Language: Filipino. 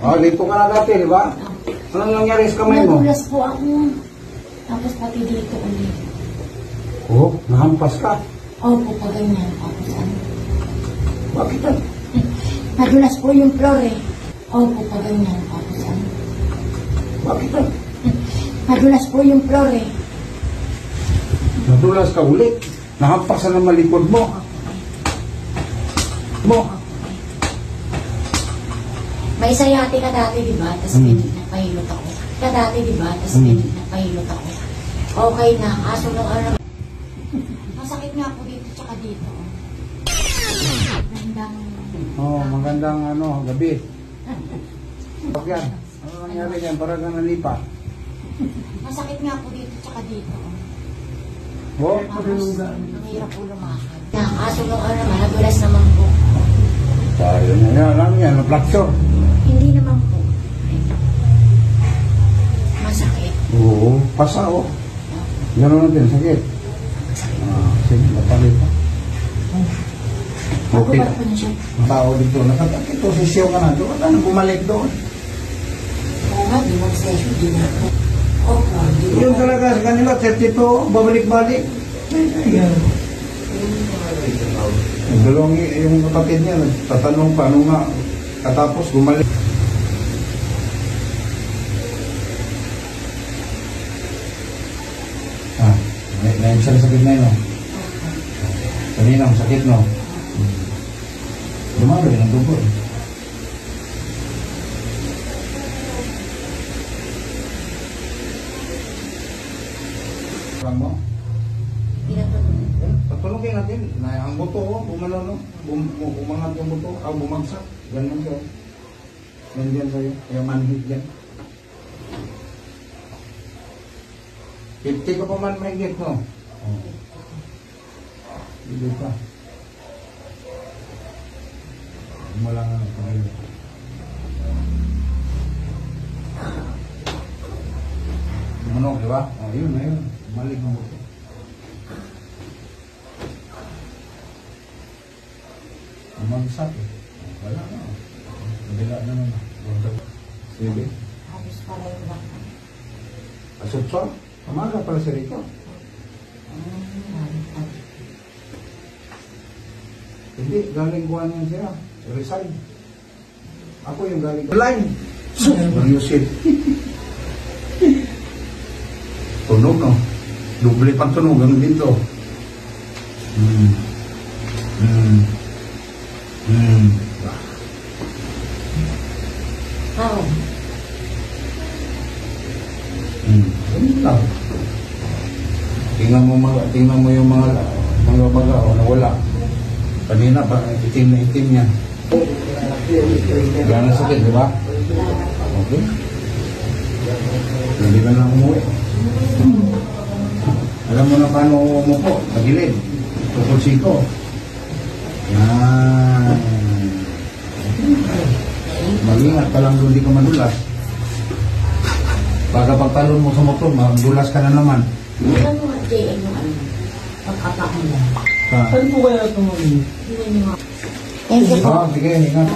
Oh, dito ka na dati, di ba? Anong nangyari sa kamay mo? Nadulas po ako. Tapos pati dito ulit. Oh, nahampas ka. Opo, pa ganyan. Tapos ano? Bakit yan? Nadulas po yung floor eh. Opo, pa ganyan. Tapos ano? Bakit yan? Nadulas po yung floor eh. Nadulas ka ulit. Nahampasan ang malikod mo. May sayate ka dati, di ba? Tapos napahilot ako. Ka dati, di ba? Tapos napahilot ako. Okay na. Kaso nung ano, masakit nga po dito tsaka dito. Magandang... Magandang gabi. Bakit yan? Ano nangyari yan? Parang nalipa. Masakit nga po dito tsaka dito. Oh, Tapos, ang hirap po lumakad. Kaso nung ano naman, nadulas naman po. tayo na yan. Alam yan, na-fracture. Hindi naman po. Masakit. Oo, pasa o. Gano'n natin, sakit. Sige, napalit pa. Okay. Ako pa na siya. Ang tao dito, nakatakit to, sisiyaw ka na doon. Ano, bumalik doon. Oo nga, di mag-session, di na po. Opo, di na. Yun talaga sa kanila, 32, babalik-balik. Ayan. Dalawang yung kapatid niya, tatanong pa, ano nga, katapos bumalik. May isang sakit na yun, no? Kanina, ang sakit, no? Dumalo yun ang dugo, eh. Parang mo? Patulungin natin. Ang buto ko, bumangat yung buto, bumagsak. Ganyan sa'yo. Ganyan sa'yo. Kaya manhid yan. 50 ka pa man may git, no? Hindi pa. Wala nga ng pangilo. Ano, di ba? Yun na yun. Malik ng buto. Umagsak eh. Wala na. Nabila na naman. Sige. Habis pala yung baka. Asutso? Pamaga pala si Rico. Hindi, galing kuha niyan siya. Resign. Ako yung galing line. Mag-usip. Tunog, no? Doble pang tunog. Ganun dito. Oo. Lang. Tingnan mo yung mga baga o nawala. Kanina pa itim na itim niya. Gano'n sakit, di ba? Okay. Hindi ka na umuwi. Alam mo na paano umupo? Tagilid. Tukulsiko. Yan. Mag-ingat ka lang doon, di ka madulas. Baka pagtalon mo sa motor, magulas ka na naman. Ilan mo at JM yung ano? Pagkapak mo lang. Saan po kaya ito mag-inis? Ilan yung... Thank you po. Sige, ingat.